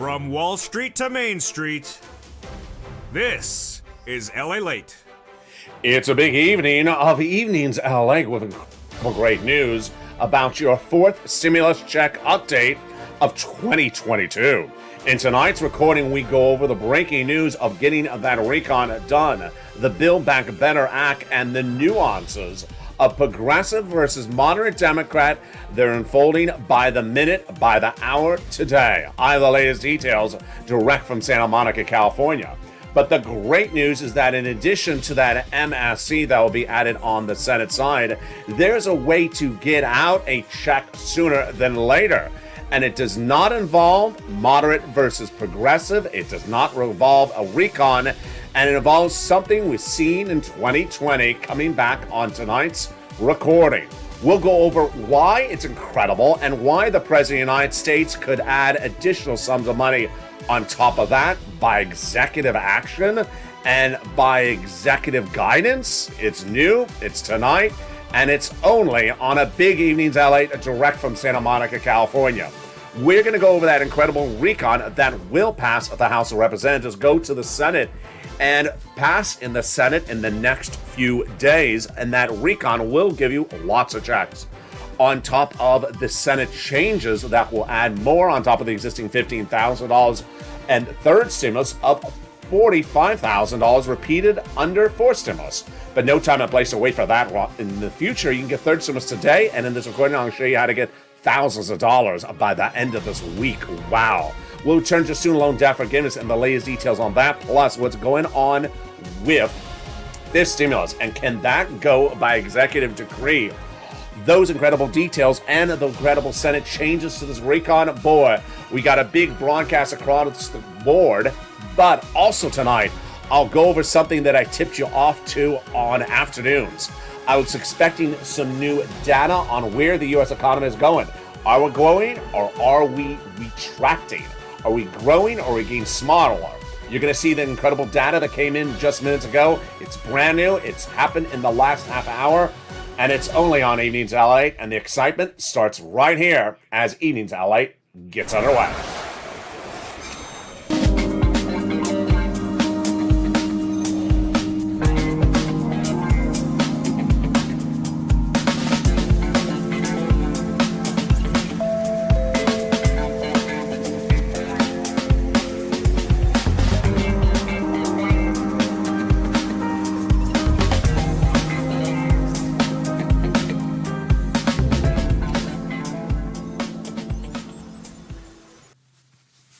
From Wall Street to Main Street, this is LALATE. It's a big evening of Evenings LA with incredible great news about your fourth stimulus check update of 2022. In tonight's recording, we go over the breaking news of getting that recon done, the Build Back Better Act, and the nuances of progressive versus moderate Democrat. They're unfolding by the minute, by the hour today. I have the latest details direct from Santa Monica, California. But the great news is that in addition to that MSC that will be added on the Senate side, there's a way to get out a check sooner than later. And it does not involve moderate versus progressive. It does not involve a recon. And it involves something we've seen in 2020 coming back on tonight's recording. We'll go over why it's incredible and why the President of the United States could add additional sums of money on top of that by executive action and by executive guidance. It's new, it's tonight, and it's only on a Big Evenings LA direct from Santa Monica, California. We're going to go over that incredible recon that will pass the House of Representatives, go to the Senate, and pass in the Senate in the next few days. And that recon will give you lots of checks. On top of the Senate changes that will add more on top of the existing $15,000 and third stimulus of $45,000 repeated under fourth stimulus. But no time and place to wait for that. In the future, you can get third stimulus today, and in this recording, I'll show you how to get thousands of dollars by the end of this week. Wow. We'll turn to student loan debt forgiveness and the latest details on that, plus what's going on with this stimulus, and can that go by executive decree? Those incredible details and the incredible Senate changes to this recon. Boy, we got a big broadcast across the board, but also tonight, I'll go over something that I tipped you off to on afternoons. I was expecting some new data on where the U.S. economy is going. Are we growing or are we retracting? Are we growing or are we getting smaller? You're going to see the incredible data that came in just minutes ago. It's brand new. It's happened in the last half hour. And it's only on Evenings LA. And the excitement starts right here as Evenings LA gets underway.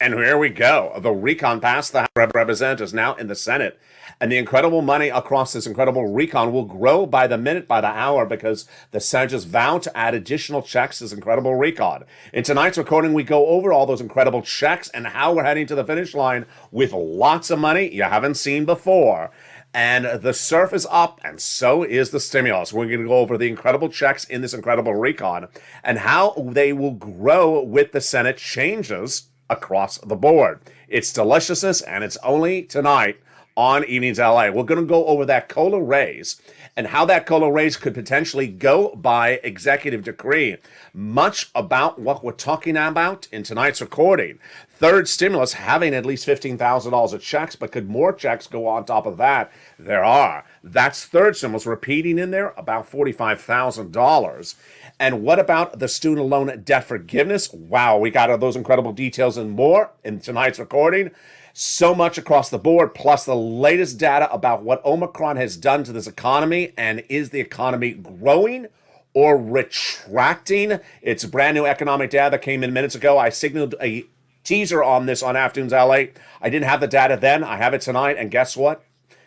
And here we go. The recon passed the House of Representatives, now in the Senate. And the incredible money across this incredible recon will grow by the minute, by the hour, because the senators vow to add additional checks to this incredible recon. In tonight's recording, we go over all those incredible checks and how we're heading to the finish line with lots of money you haven't seen before. And the surf is up, and so is the stimulus. We're going to go over the incredible checks in this incredible recon and how they will grow with the Senate changes across the board. It's deliciousness, and it's only tonight on Evenings LA. We're going to go over that COLA raise and how that COLA raise could potentially go by executive decree. Much about what we're talking about in tonight's recording. Third stimulus having at least $15,000 of checks, but could more checks go on top of that? There are. That's third stimulus repeating in there about $45,000. And what about the student loan debt forgiveness? Wow, we got those incredible details and more in tonight's recording. So much across the board, plus the latest data about what Omicron has done to this economy, and is the economy growing or retracting? It's brand new economic data that came in minutes ago. I signaled a teaser on this on Afternoons LA. I didn't have the data then. I have it tonight, and guess what?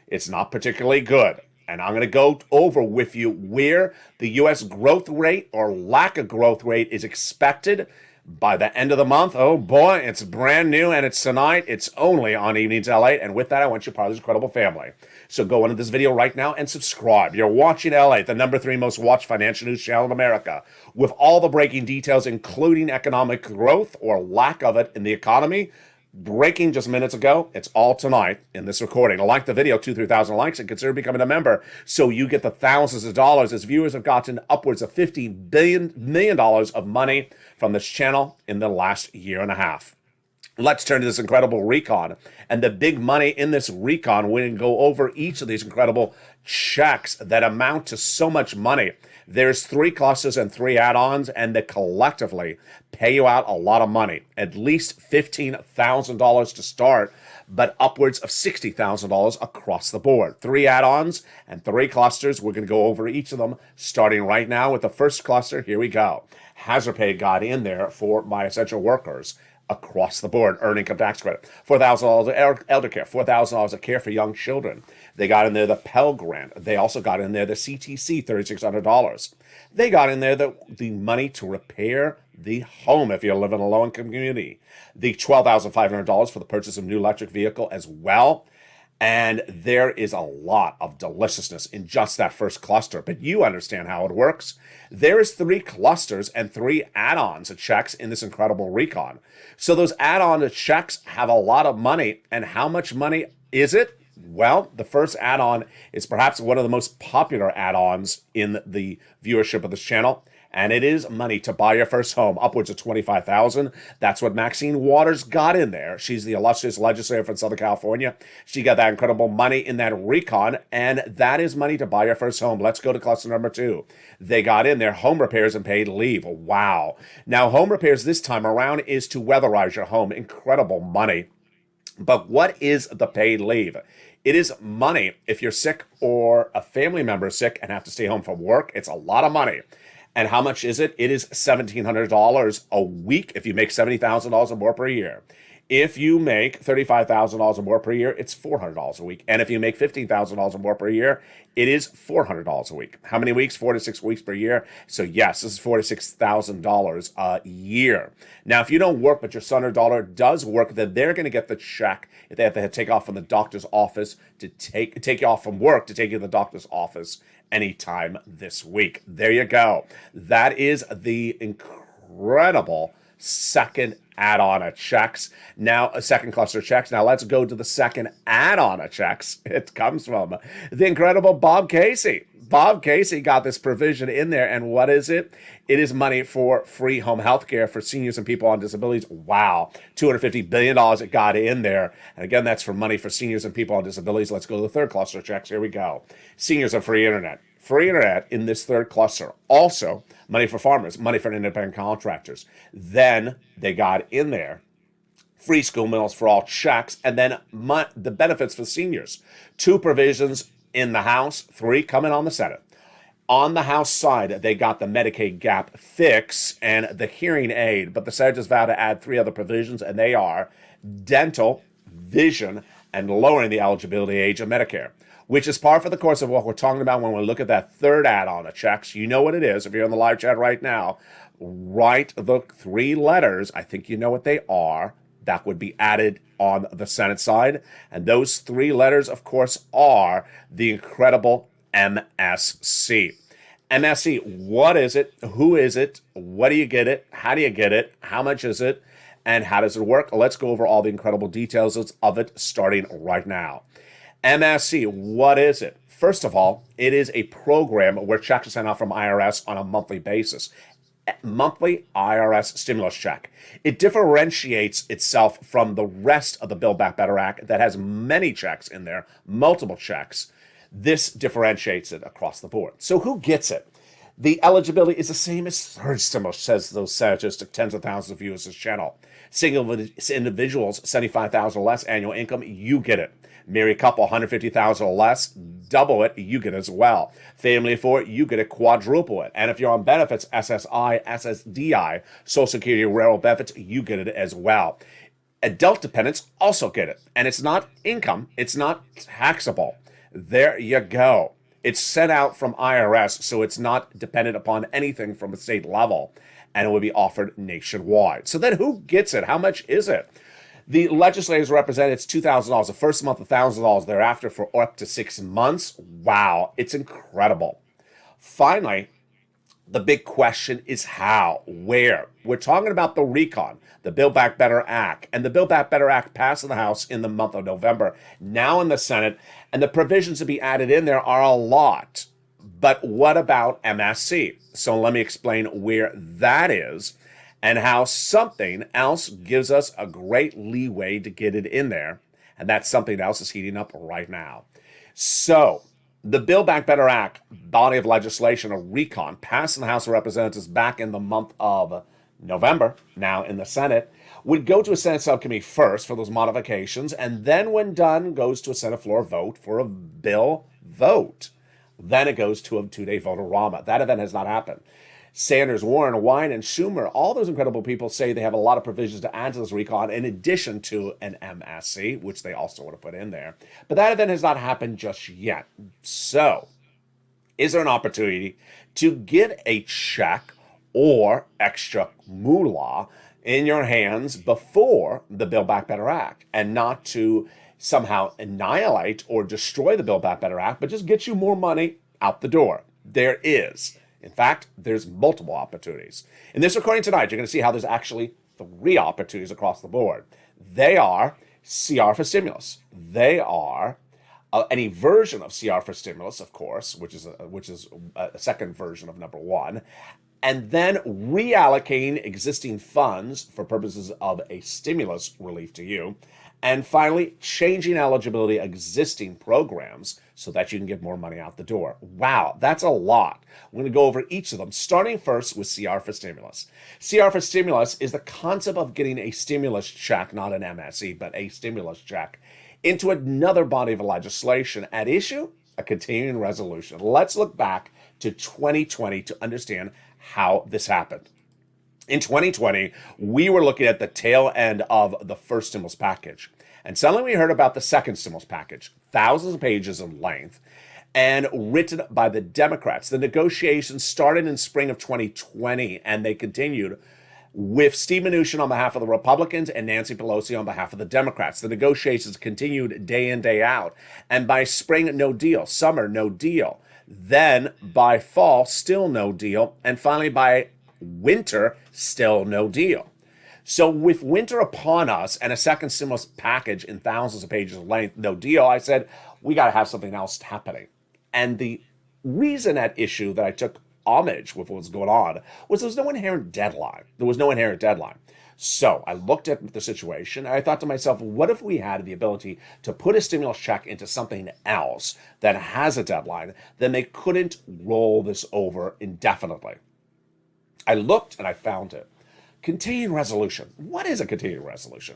It's not particularly good. And I'm going to go over with you where the U.S. growth rate or lack of growth rate is expected by the end of the month. Oh boy, it's brand new, and it's tonight. It's only on Evenings LA. And with that, I want you part of this incredible family. So go into this video right now and subscribe. You're watching LA, the #3 most watched financial news channel in America, with all the breaking details, including economic growth or lack of it in the economy. Breaking just minutes ago. It's all tonight in this recording. Like the video, 2,000-3,000 likes, and consider becoming a member so you get the thousands of dollars, as viewers have gotten upwards of $50 million of money from this channel in the last year and a half. Let's turn to this incredible recon. And the big money in this recon, we're going to go over each of these incredible checks that amount to so much money. There's 3 clusters and 3 add-ons, and they collectively pay you out a lot of money. At least $15,000 to start, but upwards of $60,000 across the board. 3 add-ons and 3 clusters. We're going to go over each of them, starting right now with the first cluster. Here we go. Hazard pay got in there for my essential workers across the board. Earned income tax credit, $4,000 elder care, $4,000 of care for young children. They got in there the Pell Grant. They also got in there the CTC, $3,600. They got in there the money to repair the home if you live in a low-income community. The $12,500 for the purchase of a new electric vehicle as well. And there is a lot of deliciousness in just that first cluster, but you understand how it works. There is 3 clusters and 3 add-ons of checks in this incredible recon. So those add-on checks have a lot of money. And how much money is it? Well, the first add-on is perhaps one of the most popular add-ons in the viewership of this channel. And it is money to buy your first home, upwards of $25,000. That's what Maxine Waters got in there. She's the illustrious legislator from Southern California. She got that incredible money in that recon, and that is money to buy your first home. Let's go to cluster number 2. They got in there home repairs and paid leave. Wow. Now, home repairs this time around is to weatherize your home. Incredible money. But what is the paid leave? It is money if you're sick or a family member is sick and have to stay home from work. It's a lot of money. And how much is it? It is $1,700 a week if you make $70,000 or more per year. If you make $35,000 or more per year, it's $400 a week. And if you make $15,000 or more per year, it is $400 a week. How many weeks? 4 to 6 weeks per year. So yes, this is $46,000 a year. Now, if you don't work, but your son or daughter does work, then they're going to get the check if they have to take off from the doctor's office to take you off from work to take you to the doctor's office anytime this week. There you go. That is the incredible second add-on of checks. Now, a second cluster of checks. Now, let's go to the second add-on of checks. It comes from the incredible Bob Casey. Bob Casey got this provision in there, and what is it? It is money for free home health care for seniors and people on disabilities. Wow, $250 billion it got in there. And again, that's for money for seniors and people on disabilities. Let's go to the third cluster of checks. Here we go. Seniors and free internet. Free internet in this third cluster. Also, money for farmers, money for independent contractors. Then they got in there free school meals for all checks, and then the benefits for seniors. 2 provisions in the House, 3 coming on the Senate. On the House side, they got the Medicaid gap fix and the hearing aid, but the Senators vowed to add 3 other provisions, and they are dental, vision, and lowering the eligibility age of Medicare, which is par for the course of what we're talking about when we look at that third add-on of checks. You know what it is. If you're in the live chat right now, write the 3 letters. I think you know what they are. That would be added on the Senate side. And those 3 letters, of course, are the incredible MSC. MSC, what is it? Who is it? What do you get it? How do you get it? How much is it? And how does it work? Let's go over all the incredible details of it starting right now. MSC, what is it? First of all, it is a program where checks are sent out from IRS on a monthly basis. Monthly IRS stimulus check. It differentiates itself from the rest of the Build Back Better Act that has many checks in there, multiple checks. This differentiates it across the board. So who gets it? The eligibility is the same as third stimulus, says those senators to tens of thousands of viewers this channel. Single individuals, $75,000 or less annual income, you get it. Married couple, $150,000 or less, double it, you get it as well. Family of 4, you get it, quadruple it. And if you're on benefits, SSI, SSDI, Social Security, Railroad benefits, you get it as well. Adult dependents also get it. And it's not income, it's not taxable. There you go. It's sent out from IRS, so it's not dependent upon anything from a state level, and it will be offered nationwide. So then who gets it? How much is it? The legislators represent it's $2,000 the first month, $1,000 thereafter for up to 6 months. Wow, it's incredible. Finally, the big question is how, where? We're talking about the recon, the Build Back Better Act. And the Build Back Better Act passed in the House in the month of November, now in the Senate. And the provisions to be added in there are a lot. But what about MSC? So let me explain where that is. and how something else gives us a great leeway to get it in there. And that something else is heating up right now. So, the Build Back Better Act body of legislation, a recon, passed in the House of Representatives back in the month of November, now in the Senate, would go to a Senate subcommittee first for those modifications, and then when done, goes to a Senate floor vote for a bill vote. Then it goes to a two-day vote-a-rama. That event has not happened. Sanders, Warren, Wyden, and Schumer, all those incredible people say they have a lot of provisions to add to this recon in addition to an MSC, which they also want to put in there. But that event has not happened just yet. So, is there an opportunity to get a check or extra moolah in your hands before the Build Back Better Act, and not to somehow annihilate or destroy the Build Back Better Act, but just get you more money out the door? There is. In fact, there's multiple opportunities. In this recording tonight, you're going to see how there's actually 3 opportunities across the board. They are CR for stimulus. They are any version of CR for stimulus, of course, which is a second version of number 1, and then reallocating existing funds for purposes of a stimulus relief to you. And finally, changing eligibility of existing programs so that you can get more money out the door. Wow, that's a lot. We're going to go over each of them, starting first with CR for stimulus. CR for stimulus is the concept of getting a stimulus check, not an MSE, but a stimulus check, into another body of legislation. At issue, a continuing resolution. Let's look back to 2020 to understand how this happened. In 2020, we were looking at the tail end of the first stimulus package. And suddenly we heard about the second stimulus package, thousands of pages in length, and written by the Democrats. The negotiations started in spring of 2020, and they continued with Steve Mnuchin on behalf of the Republicans and Nancy Pelosi on behalf of the Democrats. The negotiations continued day in, day out. And by spring, no deal. Summer, no deal. Then by fall, still no deal. And finally by winter, still no deal. So with winter upon us and a second stimulus package in thousands of pages of length, no deal, I said, we got to have something else happening. And the reason at issue that I took homage with what was going on was there was no inherent deadline. So I looked at the situation and I thought to myself, what if we had the ability to put a stimulus check into something else that has a deadline, then they couldn't roll this over indefinitely. I looked and I found it. Continuing resolution. What is a continuing resolution?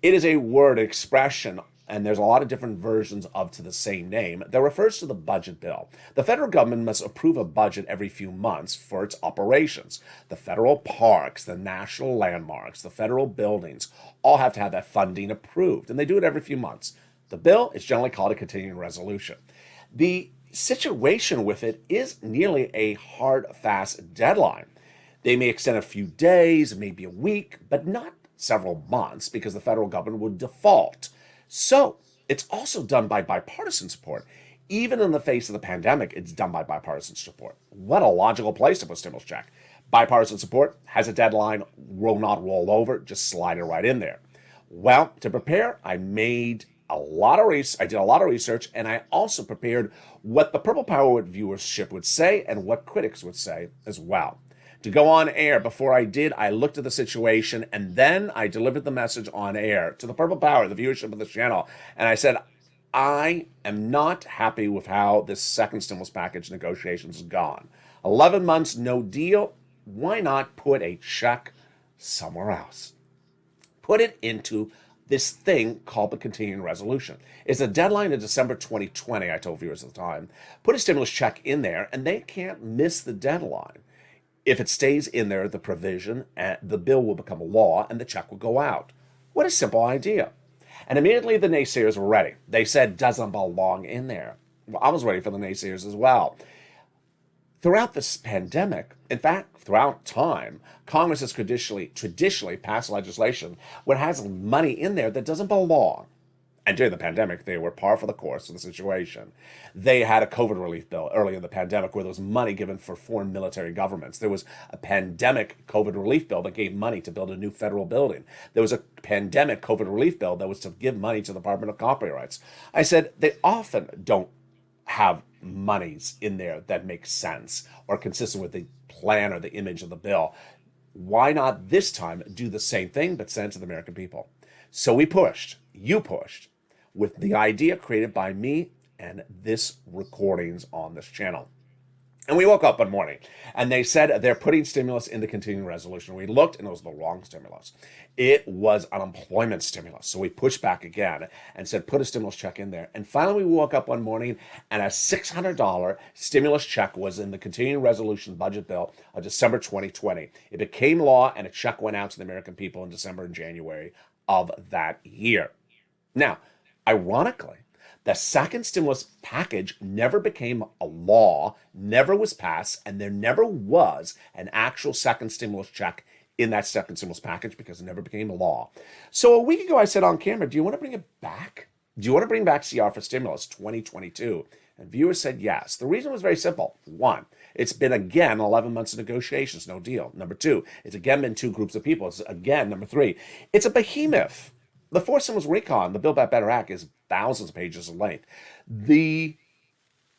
It is a word expression, and there's a lot of different versions of to the same name, that refers to the budget bill. The federal government must approve a budget every few months for its operations. The federal parks, the national landmarks, the federal buildings all have to have that funding approved, and they do it every few months. The bill is generally called a continuing resolution. The situation with it is nearly a hard, fast deadline. They may extend a few days, maybe a week, but not several months because the federal government would default. So it's also done by bipartisan support. Even in the face of the pandemic, it's done by bipartisan support. What a logical place to put stimulus check. Bipartisan support has a deadline, will not roll over, just slide it right in there. Well, to prepare, I did a lot of research, and I also prepared what the Purple Power viewership would say and what critics would say as well. To go on air, before I did, I looked at the situation, and then I delivered the message on air to the Purple Power, the viewership of the channel, and I said, I am not happy with how this second stimulus package negotiations has gone. 11 months, no deal. Why not put a check somewhere else? Put it into this thing called the continuing resolution. It's a deadline in December 2020, I told viewers at the time. Put a stimulus check in there, and they can't miss the deadline. If it stays in there, the provision, the bill will become a law and the check will go out. What a simple idea. And immediately the naysayers were ready. They said, doesn't belong in there. Well, I was ready for the naysayers as well. Throughout this pandemic, in fact, throughout time, Congress has traditionally passed legislation where it has money in there that doesn't belong. And during the pandemic, they were par for the course of the situation. They had a COVID relief bill early in the pandemic where there was money given for foreign military governments. There was a pandemic COVID relief bill that gave money to build a new federal building. There was a pandemic COVID relief bill that was to give money to the Department of Copyrights. I said they often don't have monies in there that make sense or consistent with the plan or the image of the bill. Why not this time do the same thing but send it to the American people? So we pushed, you pushed, with the idea created by me and this recordings on this channel. And we woke up one morning and they said they're putting stimulus in the continuing resolution. We looked and it was the wrong stimulus. It was unemployment stimulus. So we pushed back again and said, put a stimulus check in there. And finally, we woke up one morning and a $600 stimulus check was in the continuing resolution budget bill of December 2020. It became law and a check went out to the American people in December and January of that year. Now, ironically, the second stimulus package never became a law, never was passed, and there never was an actual second stimulus check in that second stimulus package because it never became a law. So a week ago, I said on camera, do you want to bring it back? Do you want to bring back CR for Stimulus 2022? And viewers said yes. The reason was very simple. One, it's been, again, 11 months of negotiations, no deal. Number two, it's again been two groups of people. It's again, number three, it's a behemoth. The Fourth Stimulus Recon, the Build Back Better Act, is thousands of pages in length. The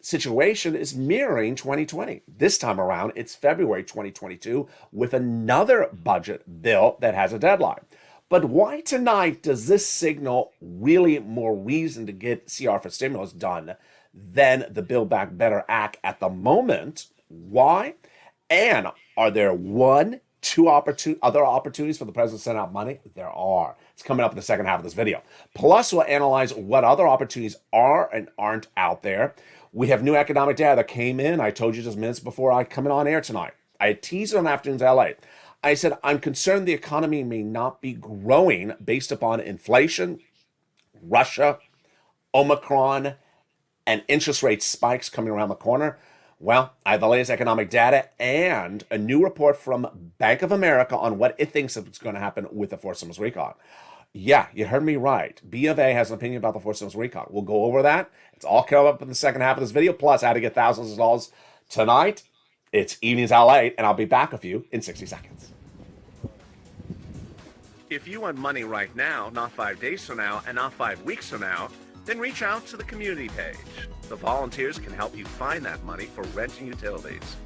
situation is mirroring 2020. This time around, it's February 2022 with another budget bill that has a deadline. But why tonight does this signal really more reason to get CR for Stimulus done than the Build Back Better Act at the moment? Why? And are there two other opportunities for the president to send out money? There are. It's coming up in the second half of this video. Plus, we'll analyze what other opportunities are and aren't out there. We have new economic data that came in. I told you just minutes before I come in on air tonight. I had teased it on Afternoons LA. I said, I'm concerned the economy may not be growing based upon inflation, Russia, Omicron, and interest rate spikes coming around the corner. Well, I have the latest economic data and a new report from Bank of America on what it thinks is going to happen with the Fourth Stimulus Recon. Yeah, you heard me right. B of A has an opinion about the Fourth Stimulus Recon. We'll go over that. It's all coming up in the second half of this video, plus how to get thousands of dollars tonight. It's Evenings LA, and I'll be back with you in 60 seconds. If you want money right now, not 5 days from now, and not 5 weeks from now, then reach out to the community page. The volunteers can help you find that money for rent and utilities.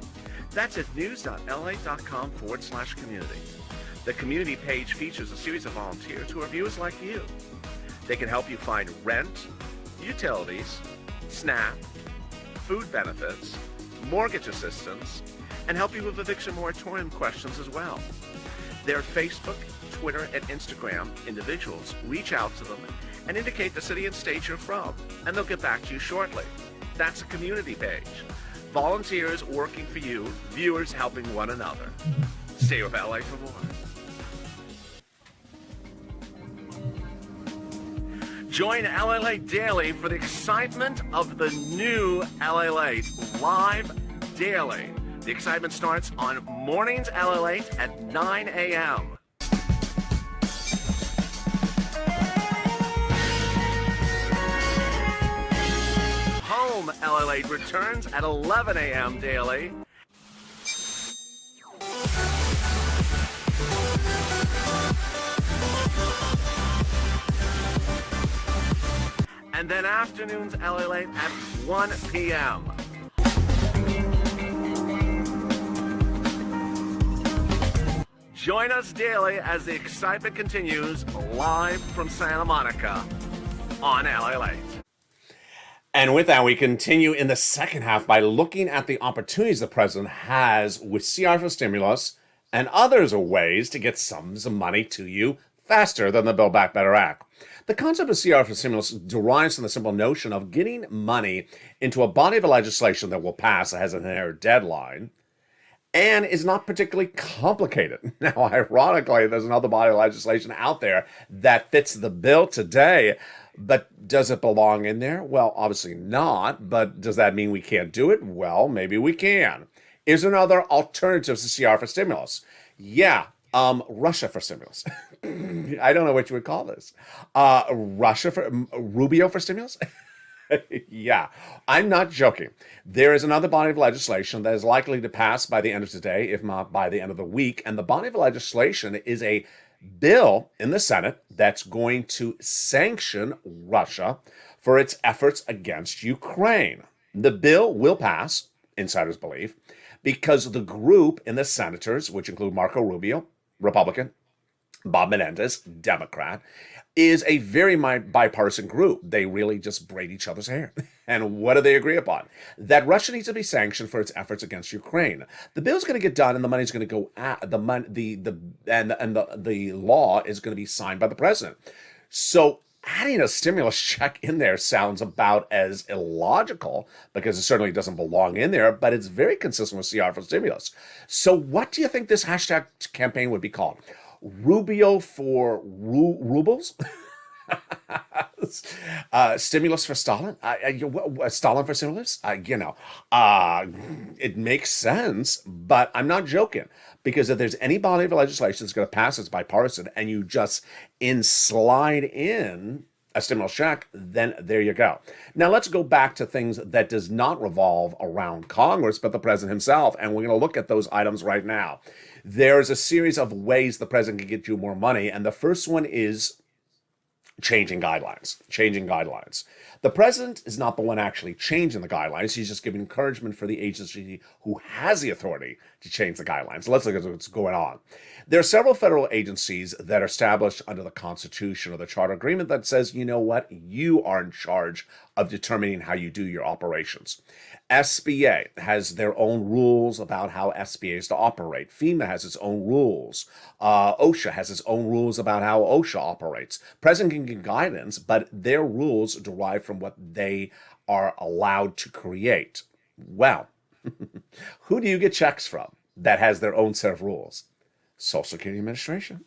That's at news.la.com/community. The community page features a series of volunteers who are viewers like you. They can help you find rent, utilities, SNAP, food benefits, mortgage assistance, and help you with eviction moratorium questions as well. Their Facebook, Twitter, and Instagram individuals reach out to them and indicate the city and state you're from, and they'll get back to you shortly. That's a community page. Volunteers working for you, viewers helping one another. Stay with LA for more. Join LALATE Daily for the excitement of the new LALATE live daily. The excitement starts on mornings LALATE at 9 a.m. Home LALATE returns at 11 a.m. daily. And then afternoons LALATE at 1 p.m. Join us daily as the excitement continues live from Santa Monica on LALATE. And with that, we continue in the second half by looking at the opportunities the president has with CR for Stimulus and others ways to get sums of money to you faster than the Build Back Better Act. The concept of CR for Stimulus derives from the simple notion of getting money into a body of legislation that will pass that has an inherent deadline and is not particularly complicated. Now, ironically, there's another body of legislation out there that fits the bill today, but does it belong in there? Well, obviously not, but does that mean we can't do it? Well, maybe we can. Is there other alternatives to CR for Stimulus? Yeah, Russia for Stimulus. I don't know what you would call this. Rubio for Stimulus? Yeah, I'm not joking. There is another body of legislation that is likely to pass by the end of today, if not by the end of the week. And the body of legislation is a bill in the Senate that's going to sanction Russia for its efforts against Ukraine. The bill will pass, insiders believe, because the group in the senators, which include Marco Rubio, Republican, Bob Menendez, Democrat, is a very bipartisan group. They really just braid each other's hair. And what do they agree upon? That Russia needs to be sanctioned for its efforts against Ukraine. The bill's going to get done, and the money's going to go at the law is going to be signed by the president. So adding a stimulus check in there sounds about as illogical, because it certainly doesn't belong in there, but it's very consistent with CR for stimulus. So what do you think this hashtag campaign would be called? Rubio for rubles? Stimulus for Stalin? Stalin for stimulus? It makes sense, but I'm not joking. Because if there's any body of legislation that's going to pass, it's bipartisan, and you just slide in a stimulus check, then there you go. Now let's go back to things that does not revolve around Congress, but the president himself, and we're going to look at those items right now. There's a series of ways the president can get you more money, and the first one is changing guidelines. The president is not the one actually changing the guidelines. He's just giving encouragement for the agency who has the authority to change the guidelines. Let's look at what's going on. There are several federal agencies that are established under the Constitution or the Charter Agreement that says, you know what, you are in charge of determining how you do your operations. SBA has their own rules about how SBA is to operate. FEMA has its own rules. OSHA has its own rules about how OSHA operates. President can give guidance, but their rules derive from what they are allowed to create. Well, who do you get checks from that has their own set of rules? Social Security Administration.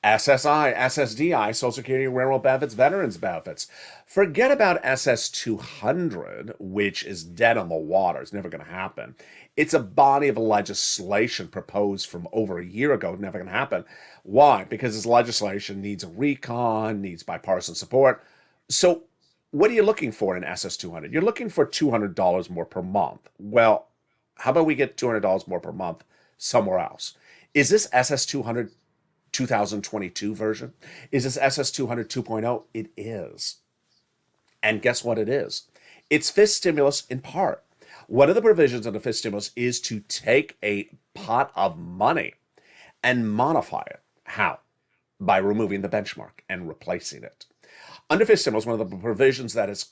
SSI, SSDI, Social Security, Railroad Benefits, Veterans Benefits. Forget about SS200, which is dead on the water. It's never going to happen. It's a body of legislation proposed from over a year ago. Never going to happen. Why? Because this legislation needs a recon, needs bipartisan support. So what are you looking for in SS200? You're looking for $200 more per month. Well, how about we get $200 more per month somewhere else? Is this SS200 2022 version? Is this SS200 2.0? It is. And guess what it is? It's FIST stimulus in part. One of the provisions of the FIST stimulus is to take a pot of money and modify it. How? By removing the benchmark and replacing it. Under FIST stimulus, one of the provisions that is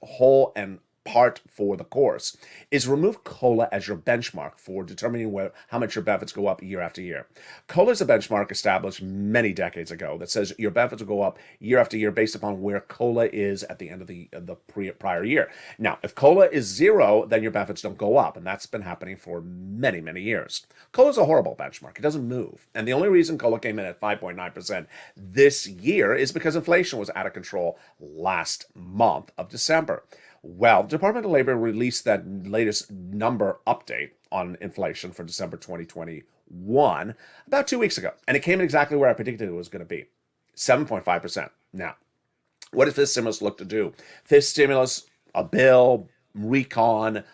whole and part for the course is remove COLA as your benchmark for determining how much your benefits go up year after year. COLA is a benchmark established many decades ago that says your benefits will go up year after year based upon where COLA is at the end of the prior year. Now, if COLA is zero, then your benefits don't go up, and that's been happening for many, many years. COLA is a horrible benchmark. It doesn't move. And the only reason COLA came in at 5.9% this year is because inflation was out of control last month of December. Well, the Department of Labor released that latest number update on inflation for December 2021 about 2 weeks ago, and it came in exactly where I predicted it was going to be, 7.5%. Now, what does FIST stimulus look to do? FIST stimulus, a bill, recon,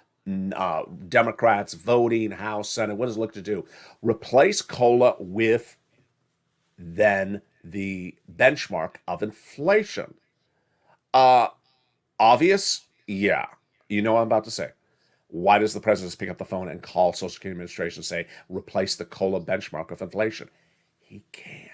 Democrats voting, House, Senate, what does it look to do? Replace COLA with then the benchmark of inflation. Obvious? Yeah. You know what I'm about to say. Why does the president just pick up the phone and call Social Security Administration and say, replace the COLA benchmark of inflation? He can.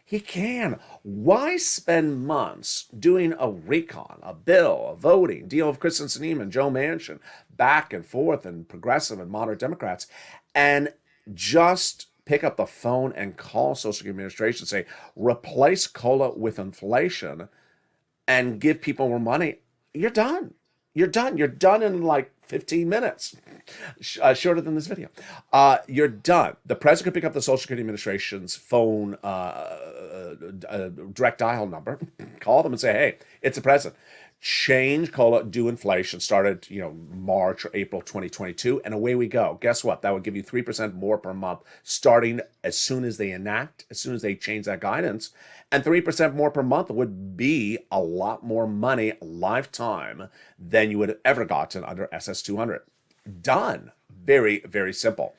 He can. Why spend months doing a recon, a bill, a voting, deal with Kristen Sinema and Joe Manchin, back and forth, and progressive and moderate Democrats, and just pick up the phone and call Social Security Administration and say, replace COLA with inflation and give people more money? You're done. You're done. You're done in like 15 minutes. Shorter than this video. You're done. The president could pick up the Social Security Administration's phone direct dial number, call them and say, hey, it's the president. Change COLA, do inflation, started, March or April 2022, and away we go. Guess what? That would give you 3% more per month starting as soon as they change that guidance. And 3% more per month would be a lot more money lifetime than you would have ever gotten under SS200. Done. Very, very simple.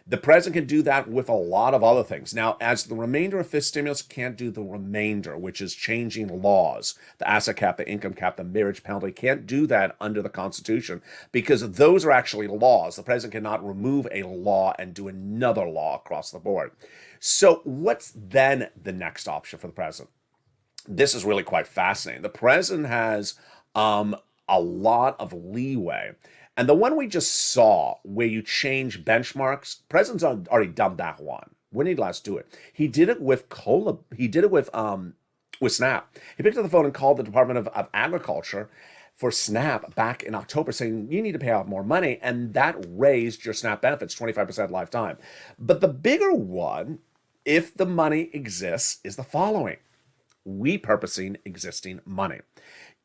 The president can do that with a lot of other things. Now, as the remainder of this stimulus can't do the remainder, which is changing laws, the asset cap, the income cap, the marriage penalty, can't do that under the Constitution because those are actually laws. The president cannot remove a law and do another law across the board. So what's then the next option for the president? This is really quite fascinating. The president has a lot of leeway. And the one we just saw, where you change benchmarks, president's already done that one. When did he last do it? He did it with cola. He did it with SNAP. He picked up the phone and called the Department of Agriculture for SNAP back in October, saying you need to pay out more money, and that raised your SNAP benefits 25% lifetime. But the bigger one, if the money exists, is the following: repurposing existing money.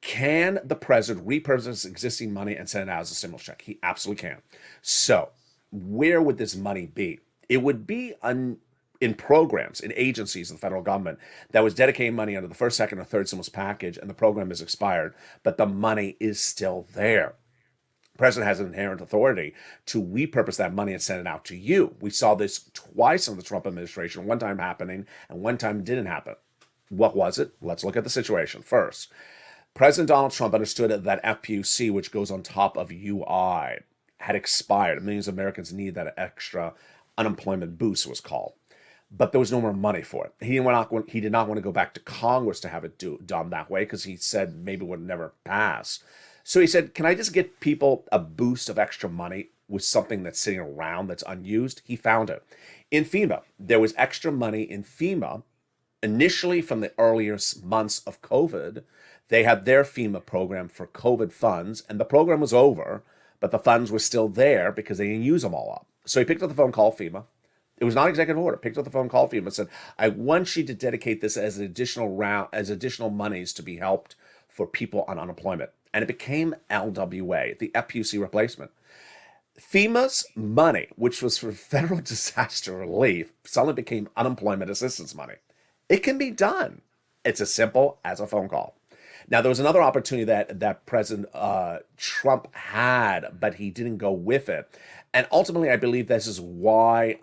Can the president repurpose existing money and send it out as a stimulus check? He absolutely can. So where would this money be? It would be in programs, in agencies of the federal government that was dedicating money under the first, second, or third stimulus package, and the program is expired, but the money is still there. The president has an inherent authority to repurpose that money and send it out to you. We saw this twice in the Trump administration, one time happening and one time didn't happen. What was it? Let's look at the situation first. President Donald Trump understood that FPUC, which goes on top of UI, had expired. Millions of Americans need that extra unemployment boost, it was called. But there was no more money for it. He did not want to go back to Congress to have it done that way because he said maybe it would never pass. So he said, can I just get people a boost of extra money with something that's sitting around that's unused? He found it. In FEMA, there was extra money in FEMA initially from the earliest months of COVID. They had their FEMA program for COVID funds, and the program was over, but the funds were still there because they didn't use them all up. So he picked up the phone, called FEMA. It was not executive order. Picked up the phone, called FEMA, and said, I want you to dedicate this as an additional round, as additional monies to be helped for people on unemployment. And it became LWA, the FPUC replacement. FEMA's money, which was for federal disaster relief, suddenly became unemployment assistance money. It can be done. It's as simple as a phone call. Now, there was another opportunity that President Trump had, but he didn't go with it. And ultimately, I believe this is why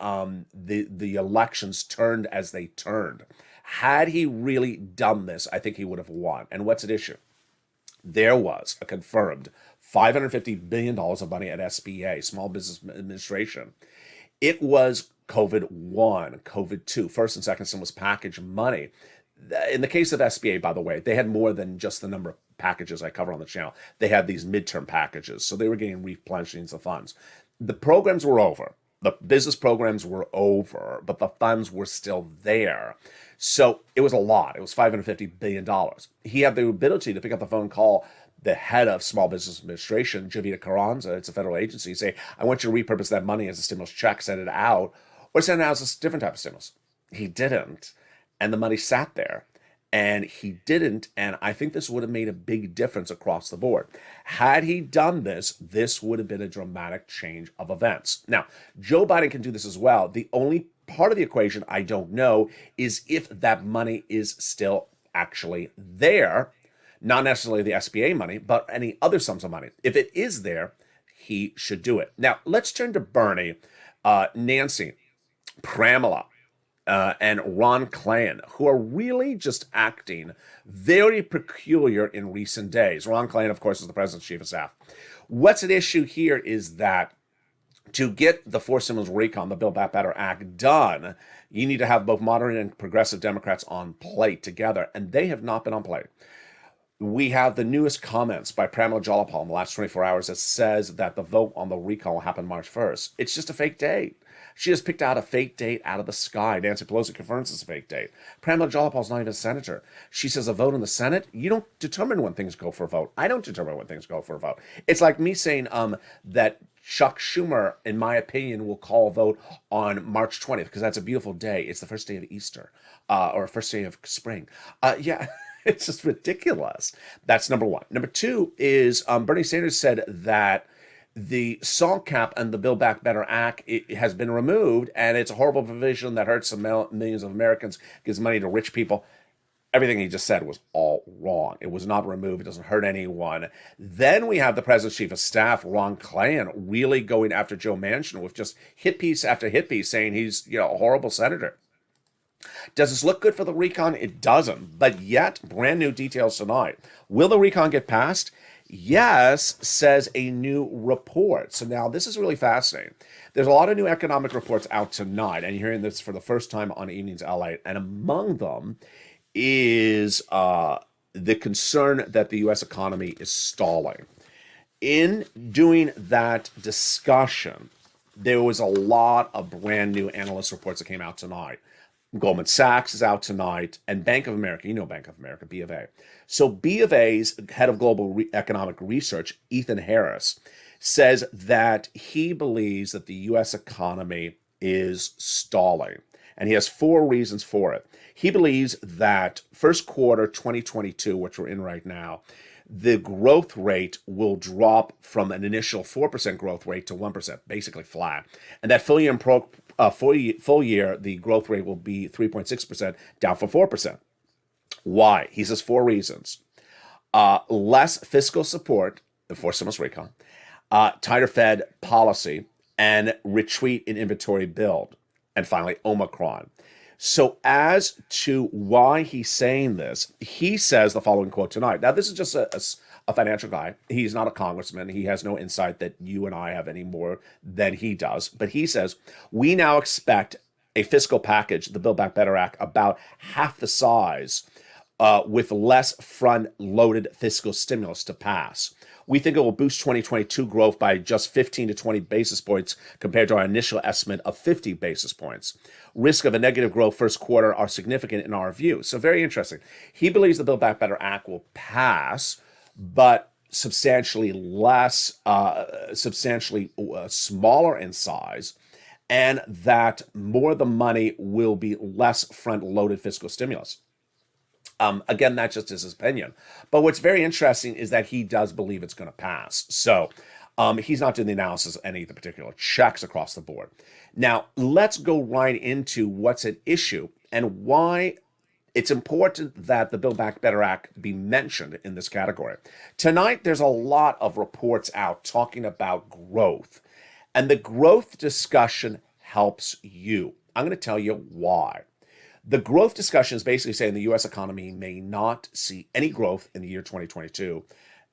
the elections turned as they turned. Had he really done this, I think he would have won. And what's at issue? There was a confirmed $550 billion of money at SBA, Small Business Administration. It was COVID 1, COVID 2, first and second stimulus package money. In the case of SBA, by the way, they had more than just the number of packages I cover on the channel. They had these midterm packages, so they were getting replenishings of funds. The programs were over. The business programs were over, but the funds were still there. So it was a lot. It was $550 billion. He had the ability to pick up the phone, call the head of Small Business Administration, Jovita Carranza, it's a federal agency, say, I want you to repurpose that money as a stimulus check, send it out, or send it out as a different type of stimulus. He didn't. And the money sat there, and he didn't. And I think this would have made a big difference across the board. Had he done this, this would have been a dramatic change of events. Now, Joe Biden can do this as well. The only part of the equation I don't know is if that money is still actually there, not necessarily the SBA money, but any other sums of money. If it is there, he should do it. Now, let's turn to Bernie, Nancy, Pramila, and Ron Klain, who are really just acting very peculiar in recent days. Ron Klain, of course, is the president's chief of staff. What's at issue here is that to get the four stimulus recon, the Build Back Better Act, done, you need to have both moderate and progressive Democrats on plate together, and they have not been on plate. We have the newest comments by Pramila Jayapal in the last 24 hours that says that the vote on the recall will happen March 1st. It's just a fake date. She just picked out a fake date out of the sky. Nancy Pelosi confirms it's a fake date. Pramila Jayapal is not even a senator. She says a vote in the Senate, you don't determine when things go for a vote. I don't determine when things go for a vote. It's like me saying that Chuck Schumer, in my opinion, will call a vote on March 20th because that's a beautiful day. It's the first day of Easter or first day of spring. Yeah. It's just ridiculous. That's number one. Number two is Bernie Sanders said that the SALT cap and the Build Back Better Act it has been removed, and it's a horrible provision that hurts millions of Americans, gives money to rich people. Everything he just said was all wrong. It was not removed. It doesn't hurt anyone. Then we have the President's Chief of Staff, Ron Klain, really going after Joe Manchin with just hit piece after hit piece, saying he's a horrible senator. Does this look good for the recon? It doesn't. But yet, brand new details tonight. Will the recon get passed? Yes, says a new report. So now this is really fascinating. There's a lot of new economic reports out tonight, and you're hearing this for the first time on Evenings LALATE, and among them is the concern that the U.S. economy is stalling. In doing that discussion, there was a lot of brand new analyst reports that came out tonight. Goldman Sachs is out tonight, and Bank of America, Bank of America, B of A. So B of A's head of global economic research, Ethan Harris, says that he believes that the U.S. economy is stalling, and he has 4 reasons for it. He believes that first quarter 2022, which we're in right now, the growth rate will drop from an initial 4% growth rate to 1%, basically flat. And that full year, the growth rate will be 3.6%, down from 4%. Why? He says 4 reasons. Less fiscal support, for stimulus recon, tighter Fed policy, and retreat in inventory build. And finally, Omicron. So as to why he's saying this, he says the following quote tonight. Now, this is just a financial guy. He's not a congressman. He has no insight that you and I have any more than he does. But he says, we now expect a fiscal package, the Build Back Better Act, about half the size with less front-loaded fiscal stimulus to pass. We think it will boost 2022 growth by just 15 to 20 basis points compared to our initial estimate of 50 basis points. Risk of a negative growth first quarter are significant in our view. So very interesting. He believes the Build Back Better Act will pass, but substantially smaller in size, and that more of the money will be less front-loaded fiscal stimulus. Again, that just is his opinion. But what's very interesting is that he does believe it's going to pass. So he's not doing the analysis of any of the particular checks across the board. Now, let's go right into what's at issue and why it's important that the Build Back Better Act be mentioned in this category. Tonight, there's a lot of reports out talking about growth. And the growth discussion helps you. I'm going to tell you why. The growth discussion is basically saying the U.S. economy may not see any growth in the year 2022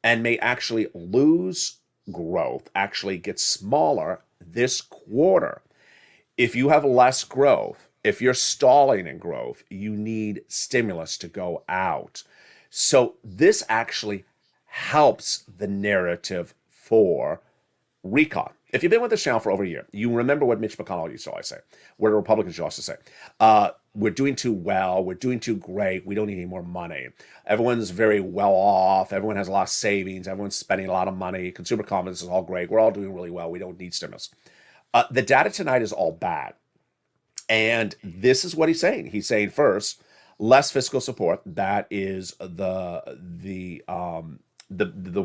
and may actually lose growth, actually get smaller this quarter. If you have less growth, if you're stalling in growth, you need stimulus to go out. So this actually helps the narrative for recon. If you've been with this channel for over a year, you remember what Mitch McConnell used to always say, what the Republicans used to say. We're doing too well. We're doing too great. We don't need any more money. Everyone's very well off. Everyone has a lot of savings. Everyone's spending a lot of money. Consumer confidence is all great. We're all doing really well. We don't need stimulus. The data tonight is all bad. And this is what he's saying. He's saying, first, less fiscal support. That is the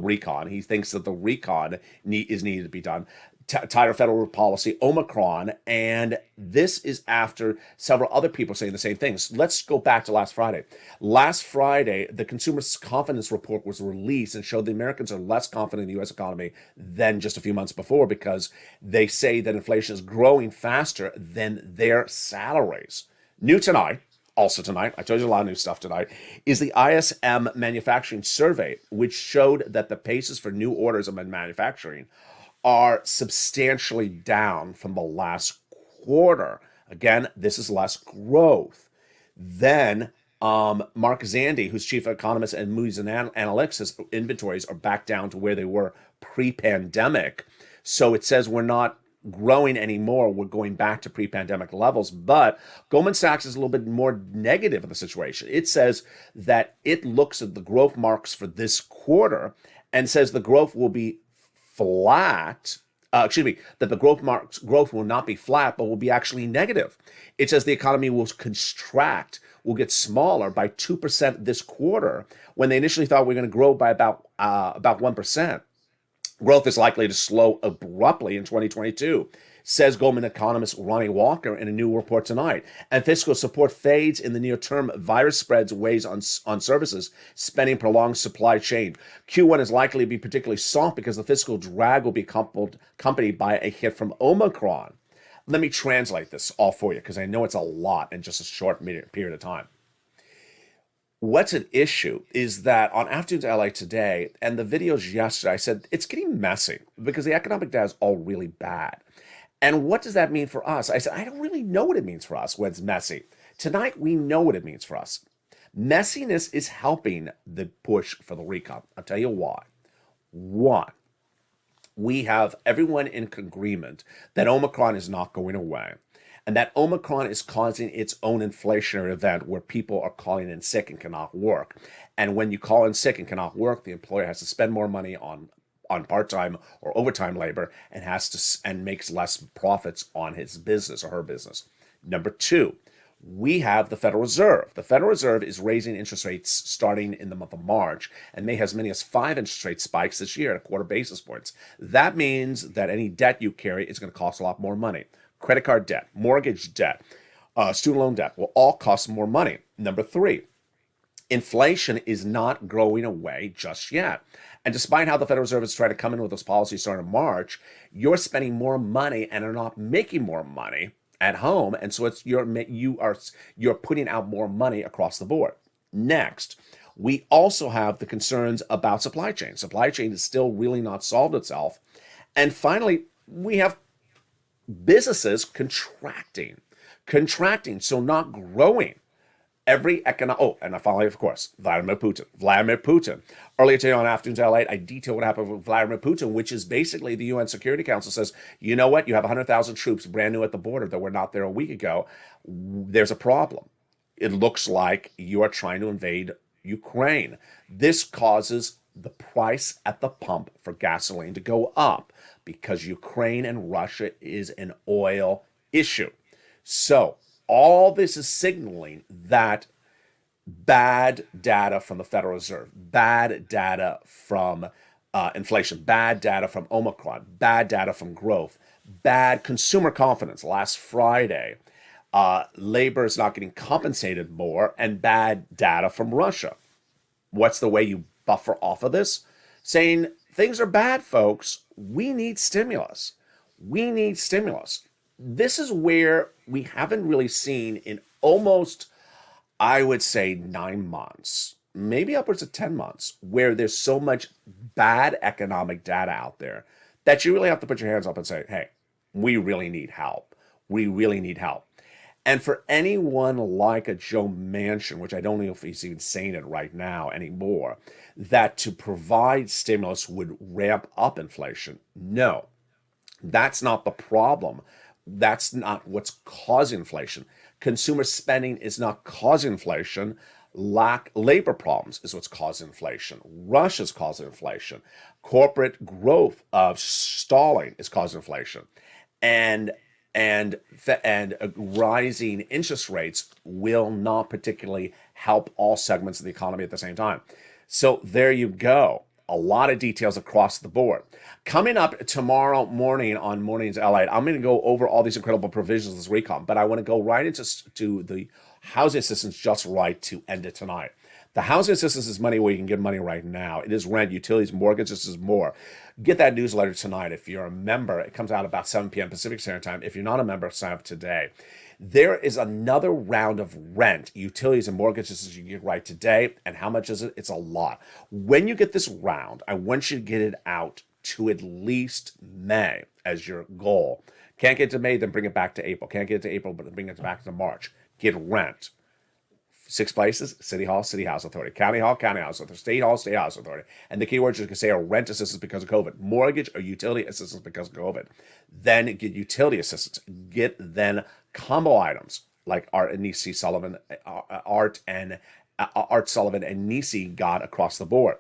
recon. He thinks that the recon is needed to be done. Tighter federal policy, Omicron, and this is after several other people saying the same things. Let's go back to last Friday. Last Friday, the Consumer Confidence Report was released and showed the Americans are less confident in the U.S. economy than just a few months before because they say that inflation is growing faster than their salaries. New tonight, also tonight, I told you a lot of new stuff tonight, is the ISM Manufacturing Survey, which showed that the paces for new orders of manufacturing are substantially down from the last quarter. Again, this is less growth. Then Mark Zandi, who's chief economist at Moody's Analytics, says inventories are back down to where they were pre-pandemic. So it says we're not growing anymore. We're going back to pre-pandemic levels. But Goldman Sachs is a little bit more negative in the situation. It says that it looks at the growth marks for this quarter and says the growth will be flat, that the growth will not be flat, but will be actually negative. It says the economy will contract, will get smaller by 2% this quarter, when they initially thought we were going to grow by about 1%. Growth is likely to slow abruptly in 2022. says Goldman economist Ronnie Walker in a new report tonight. And fiscal support fades in the near term. Virus spreads weighs on services, spending prolonged supply chain. Q1 is likely to be particularly soft because the fiscal drag will be accompanied by a hit from Omicron. Let me translate this all for you because I know it's a lot in just a short period of time. What's at issue is that on Afternoons LA today and the videos yesterday, I said it's getting messy because the economic data is all really bad. And what does that mean for us? I said, I don't really know what it means for us when it's messy. Tonight, we know what it means for us. Messiness is helping the push for the recon. I'll tell you why. One, we have everyone in agreement that Omicron is not going away. And that Omicron is causing its own inflationary event where people are calling in sick and cannot work. And when you call in sick and cannot work, the employer has to spend more money on part-time or overtime labor and makes less profits on his business or her business. Number two, we have the Federal Reserve. The Federal Reserve is raising interest rates starting in the month of March and may have as many as 5 interest rate spikes this year at 1/4 basis points. That means that any debt you carry is going to cost a lot more money. Credit card debt, mortgage debt, student loan debt will all cost more money. Number three, inflation is not growing away just yet. And despite how the Federal Reserve is trying to come in with those policies starting in March, you're spending more money and are not making more money at home. And so you're putting out more money across the board. Next, we also have the concerns about supply chain. Supply chain is still really not solved itself. And finally, we have businesses contracting, so not growing. And finally, of course, Vladimir Putin. Earlier today on Afternoons LA, I detailed what happened with Vladimir Putin, which is basically the UN Security Council says, you know what? You have 100,000 troops brand new at the border that were not there a week ago. There's a problem. It looks like you are trying to invade Ukraine. This causes the price at the pump for gasoline to go up because Ukraine and Russia is an oil issue. So all this is signaling that bad data from the Federal Reserve, bad data from inflation, bad data from Omicron, bad data from growth, bad consumer confidence. Last Friday, labor is not getting compensated more, and bad data from Russia. What's the way you buffer off of this? Saying things are bad, folks. We need stimulus. This is where we haven't really seen in almost, I would say, 9 months, maybe upwards of 10 months, where there's so much bad economic data out there that you really have to put your hands up and say, hey, we really need help. And for anyone like a Joe Manchin, which I don't know if he's even saying it right now anymore, that to provide stimulus would ramp up inflation. No, that's not the problem. That's not what's causing inflation. Consumer spending is not causing inflation. Labor problems is what's causing inflation. Russia's causing inflation. Corporate growth of stalling is causing inflation. And rising interest rates will not particularly help all segments of the economy at the same time. So there you go. A lot of details across the board. Coming up tomorrow morning on Mornings LA, I'm going to go over all these incredible provisions of this recon, but I want to go right into the housing assistance just right to end it tonight. The housing assistance is money where you can get money right now. It is rent, utilities, mortgages, is more. Get that newsletter tonight. If you're a member, it comes out about 7 p.m. Pacific Standard Time. If you're not a member, sign up today. There is another round of rent, utilities, and mortgages you get right today. And how much is it? It's a lot. When you get this round, I want you to get it out to at least May as your goal. Can't get to May, then bring it back to April. Can't get it to April, but bring it back to March. Get rent. 6 places: City Hall, City House Authority; County Hall, County House Authority; State Hall, State House Authority. And the keywords you can say are rent assistance because of COVID, mortgage or utility assistance because of COVID. Then get utility assistance. Get then combo items like Art Sullivan and Nisi got across the board.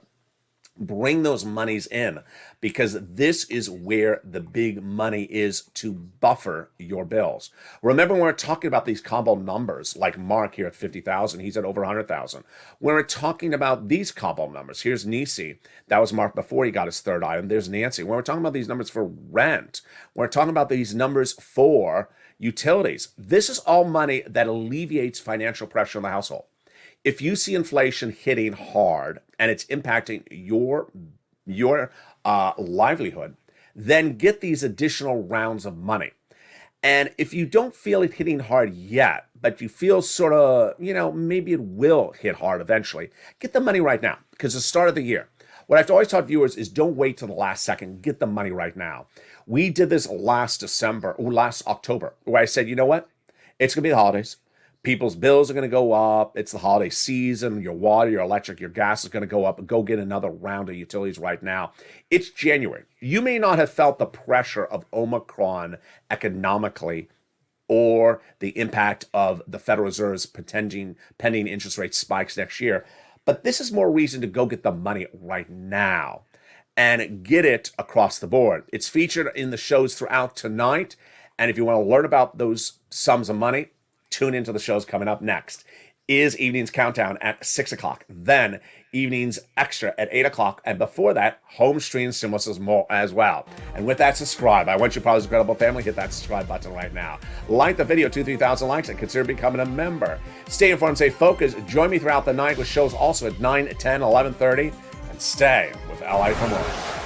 Bring those monies in, because this is where the big money is to buffer your bills. Remember, when we're talking about these combo numbers, like Mark here at 50,000, he's at over 100,000. When we're talking about these combo numbers, here's Nisi. That was Mark before he got his third item. There's Nancy. When we're talking about these numbers for rent, we're talking about these numbers for utilities. This is all money that alleviates financial pressure on the household. If you see inflation hitting hard and it's impacting your livelihood, then get these additional rounds of money. And if you don't feel it hitting hard yet, but you feel sort of, maybe it will hit hard eventually, get the money right now, because the start of the year. What I've always taught viewers is don't wait till the last second. Get the money right now. We did this last October, where I said, you know what? It's going to be the holidays. People's bills are going to go up. It's the holiday season. Your water, your electric, your gas is going to go up. Go get another round of utilities right now. It's January. You may not have felt the pressure of Omicron economically or the impact of the Federal Reserve's pending interest rate spikes next year, but this is more reason to go get the money right now and get it across the board. It's featured in the shows throughout tonight, and if you want to learn about those sums of money, tune into the shows coming up next. Is Evening's Countdown at 6 o'clock. Then Evening's Extra at 8 o'clock. And before that, Home Stream Stimulus more as well. And with that, subscribe. I want you, Probably's Incredible Family, hit that subscribe button right now. Like the video, 2,000-3,000 likes, and consider becoming a member. Stay informed, stay focused. Join me throughout the night with shows also at 9, 10, 11:30. And stay with LA for more.